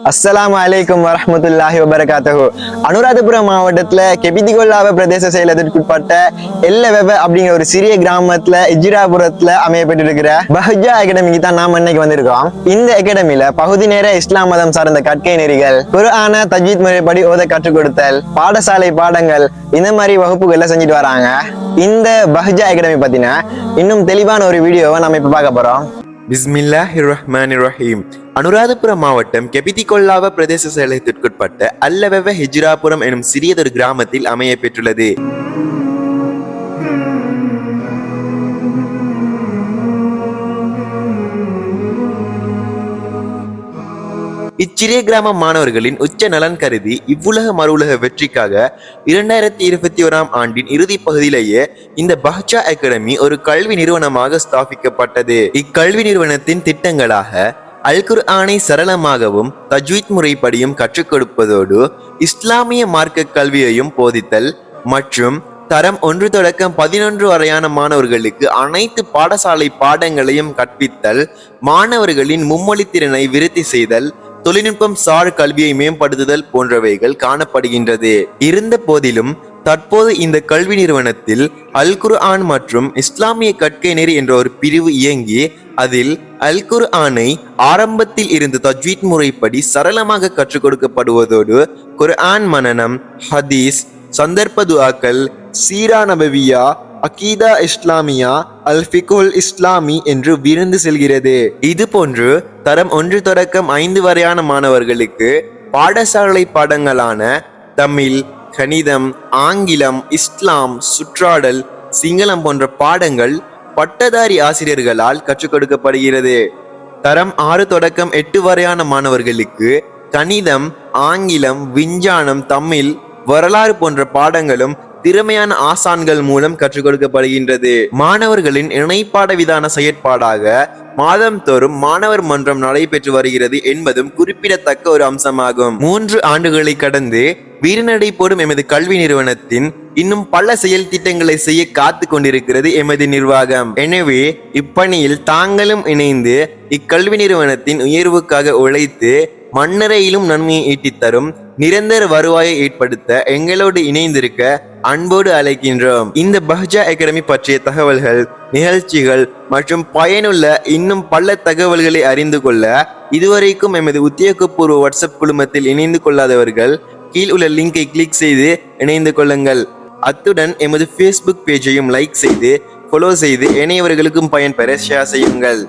அஸ்ஸலாமு அலைக்கும் வரஹ்மத்துல்லாஹி வபரகாத்துஹு. அனுராதபுரம் மாவட்டத்துல கெபிதிகொல்லாவ பிரதேச செயலகத்திற்குட்பட்ட எல்லவெவ அப்படிங்கிற ஒரு சிறிய கிராமத்துல இஜ்ராபுரத்துல அமையப்பட்டிருக்கிற பஹ்ஜா அகாடமிக்கு தான் நாம இன்னைக்கு வந்திருக்கோம். இந்த அகாடமில பகுதி நேர இஸ்லாம் மதம் சார்ந்த கற்கை நெறிகள், குர்ஆன தஜ்வீத் முறைப்படி ஓத கற்றுக் கொடுத்தல், பாடசாலை பாடங்கள், இந்த மாதிரி வகுப்புகள்ல செஞ்சுட்டு வராங்க. இந்த பஹ்ஜா அகாடமி பத்தின இன்னும் தெளிவான ஒரு வீடியோவை நம்ம இப்ப பார்க்க போறோம். பிஸ்மில்லாஹிர் ரஹ்மானிர் ரஹீம். அனுராதபுரம் மாவட்டம் கெபிதிகொல்லாவ பிரதேச செயலகத்திற்குட்பட்ட அல்லவெவ ஹிஜ்ராபுரம் எனும் சிறியதொரு கிராமத்தில் அமைய பெற்றுள்ளது. இச்சிறிய கிராம மாணவர்களின் உச்ச நலன் கருதி இவ்வுலக மறுவுலக வெற்றிக்காக 2021 ஆண்டின் இறுதி பகுதியிலேயே இந்த பஹ்ஜா அகாடமி ஒரு கல்வி நிறுவனமாக ஸ்தாபிக்கப்பட்டது. இக்கல்வி நிறுவனத்தின் திட்டங்களாக அல் குர்ஆனை சரளமாகவும் தஜ்வீத் முறைப்படியும் கற்றுக் கொடுப்பதோடு இஸ்லாமிய மார்க்க கல்வியையும் போதித்தல் மற்றும் தரம் 1 தொடக்கம் 11 வரையான மாணவர்களுக்கு அனைத்து பாடசாலை பாடங்களையும் கற்பித்தல், மாணவர்களின் மும்மொழி திறனை விருத்தி செய்தல், தொழில்நுட்பம் சார் கல்வியை மேம்படுத்துதல் போன்றவைகள் காணப்படுகின்றது. இருந்த போதிலும் தற்போது இந்த கல்வி நிறுவனத்தில் அல் குர்ஆன் மற்றும் இஸ்லாமிய கற்கை நெறி என்ற ஒரு பிரிவு இயங்கி அதில் அல் குர்ஆனை ஆரம்பத்தில் இருந்து தஜ்வீத் முறைப்படி சரளமாக கற்றுக் கொடுக்கப்படுவதோடு குர்ஆன் மனனம், ஹதீஸ், சந்தர்ப்ப துஆக்கள், சீரா நபவியா, அகீதா இஸ்லாமியா, அல் ஃபிகுல் இஸ்லாமி என்று விருந்து செல்கிறது. இது போன்று தரம் 1 தொடக்கம் 5 வரையான மாணவர்களுக்கு பாடசாலை பாடங்களான தமிழ், கணிதம், ஆங்கிலம், இஸ்லாம், சுற்றாடல், சிங்களம் போன்ற பாடங்கள் பட்டதாரி ஆசிரியர்களால் கற்றுக் கொடுக்கப்படுகிறது. தரம் 6 தொடக்கம் 8 வரையான மாணவர்களுக்கு கணிதம், ஆங்கிலம், விஞ்ஞானம், தமிழ், வரலாறு போன்ற பாடங்களும் திறமையான ஆசான்கள் மூலம் கற்றுக் கொடுக்கப்படுகின்றது. மாணவர்களின் இணைப்பாட விதான செயற்பாடாக மாதந்தோறும் மாணவர் மன்றம் நடைபெற்று வருகிறது என்பதும் குறிப்பிடத்தக்க ஒரு அம்சமாகும். 3 ஆண்டுகளை கடந்து வீரநடை போடும் எமது கல்வி நிறுவனத்தின் இன்னும் பல செயல் திட்டங்களை செய்ய காத்து கொண்டிருக்கிறது எமது நிர்வாகம். எனவே இப்பணியில் தாங்களும் இணைந்து இக்கல்வி நிறுவனத்தின் உயர்வுக்காக உழைத்து மண்ணறையிலும் நன்மையை ஈட்டித்தரும் நிரந்தர வருவாயை ஏற்படுத்த எங்களோடு இணைந்திருக்க அன்போடு அழைக்கின்றோம். இந்த பஹ்ஜா அகாடமி பற்றிய தகவல்கள், நிகழ்ச்சிகள் மற்றும் பயனுள்ள இன்னும் பல தகவல்களை அறிந்து கொள்ள இதுவரைக்கும் எமது உத்தியோகபூர்வ வாட்ஸ்அப் குழுமத்தில் இணைந்து கொள்ளாதவர்கள் கீழ் உள்ள லிங்கை கிளிக் செய்து இணைந்து கொள்ளுங்கள். அத்துடன் எமது ஃபேஸ்புக் பேஜையும் லைக் செய்து ஃபாலோ செய்து இணையவர்களுக்கும் பயன்பெற ஷேர் செய்யுங்கள்.